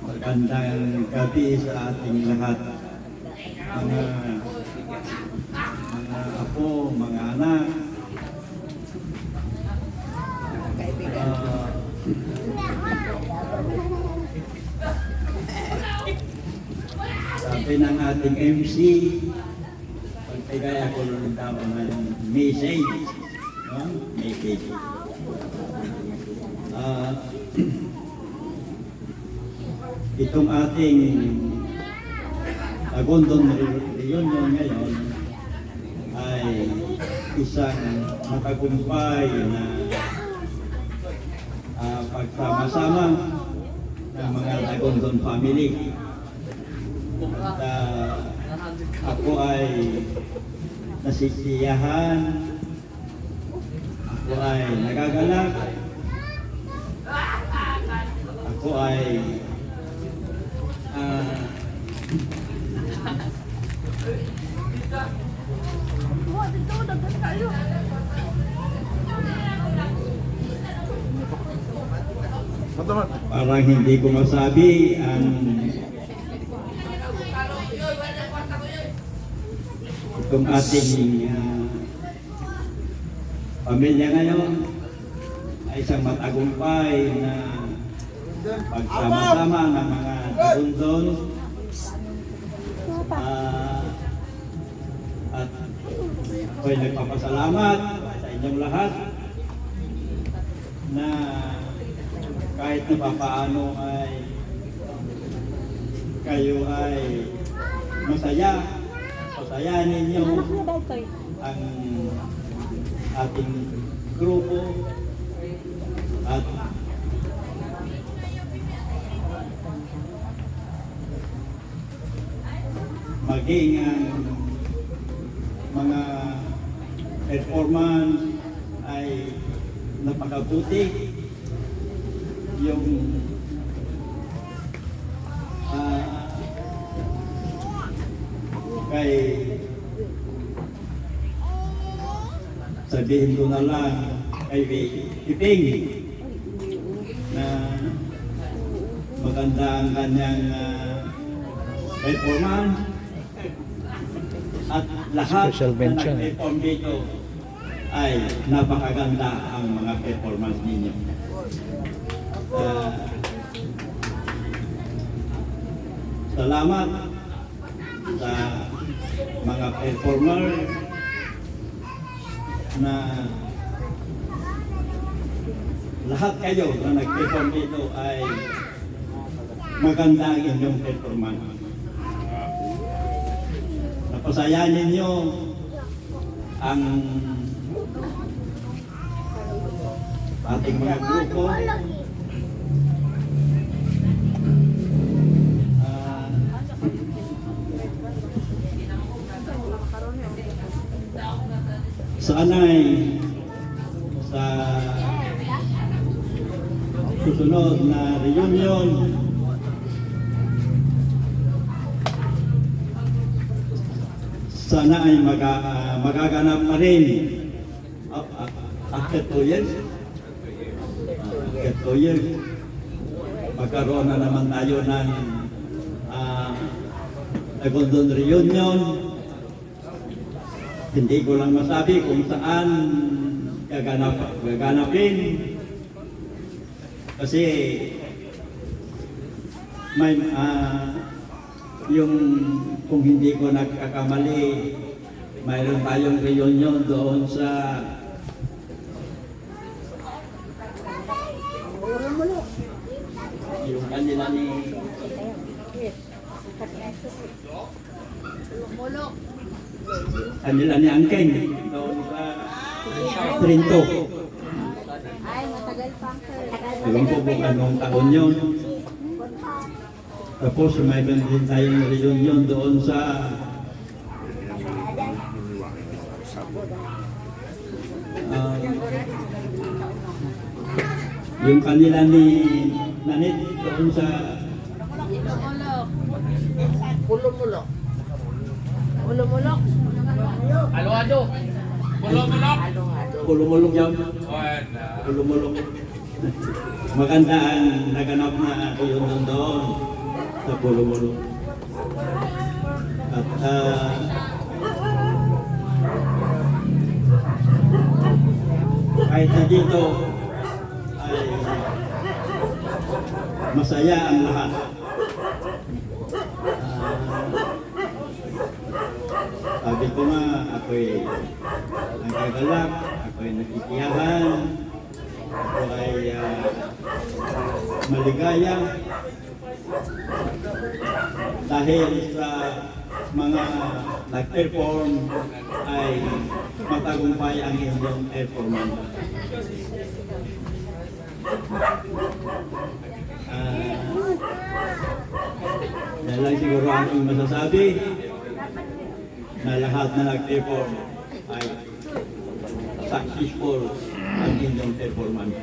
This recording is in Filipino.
Magandang gabi sa ating lahat, mga apo, mga anak. Sabi ng ating MC, pagpigay ako ng tao ng message. No? Message. Itong ating Agondon Reunion ngayon ay isang matagumpay na pagsama-sama ng mga Agondon family. At ako ay nasisiyahan, ako ay nagagalak, ako ay parang hindi ko masabi ang itong ating pamilya ngayon ay isang matagumpay na pagsama-sama ng mga Agondon at ako'y nagpapasalamat sa inyong lahat na kahit na papaano ay kayo ay masaya, pasayahin ninyo ang ating grupo at maging ang mga performance ay napakabuti. Yung kay sabihin ko na lang kay Iping na maganda ang kanyang performance at lahat na nag-perform dito ay napakaganda ang mga performance ninyo. Salamat sa mga performer na lahat kayo na nag-perform dito ay maganda ang inyong performance. Napasayahan ninyo ang ating mga grupo. Sana'y sa susunod na reunion sana ay magaganap pa rin after 2 years. After 2 years, magkaroon na naman tayo ng Agondon Reunion. Hindi ko lang masabi kung saan gaganapin kasi may yung kung hindi ko nagkakamali, mayroon tayong reunion doon sa yung kanila ni Angkeng doon sa Trinto. Ay, matagal pa. Alam po kung anong taon yun. Tapos mayroon din tayong reunion doon sa yung kanila ni Nanit doon sa Mulok. Mulok. Alo-alo. Halo-halo. Kulumulong yan. Kulumulong. Maganda ang naganap na yun doon sa Kulumulong. At kahit na dito ay masaya ang lahat. Sabi ko nga, ako'y nagagalak, ako'y nakikiyahan, ako ay maligaya dahil sa mga nag-perform ay matagumpay ang inyong performance. Yan lang siguro ang aking masasabi na lahat na nag-perform ay successful ang inyong performance.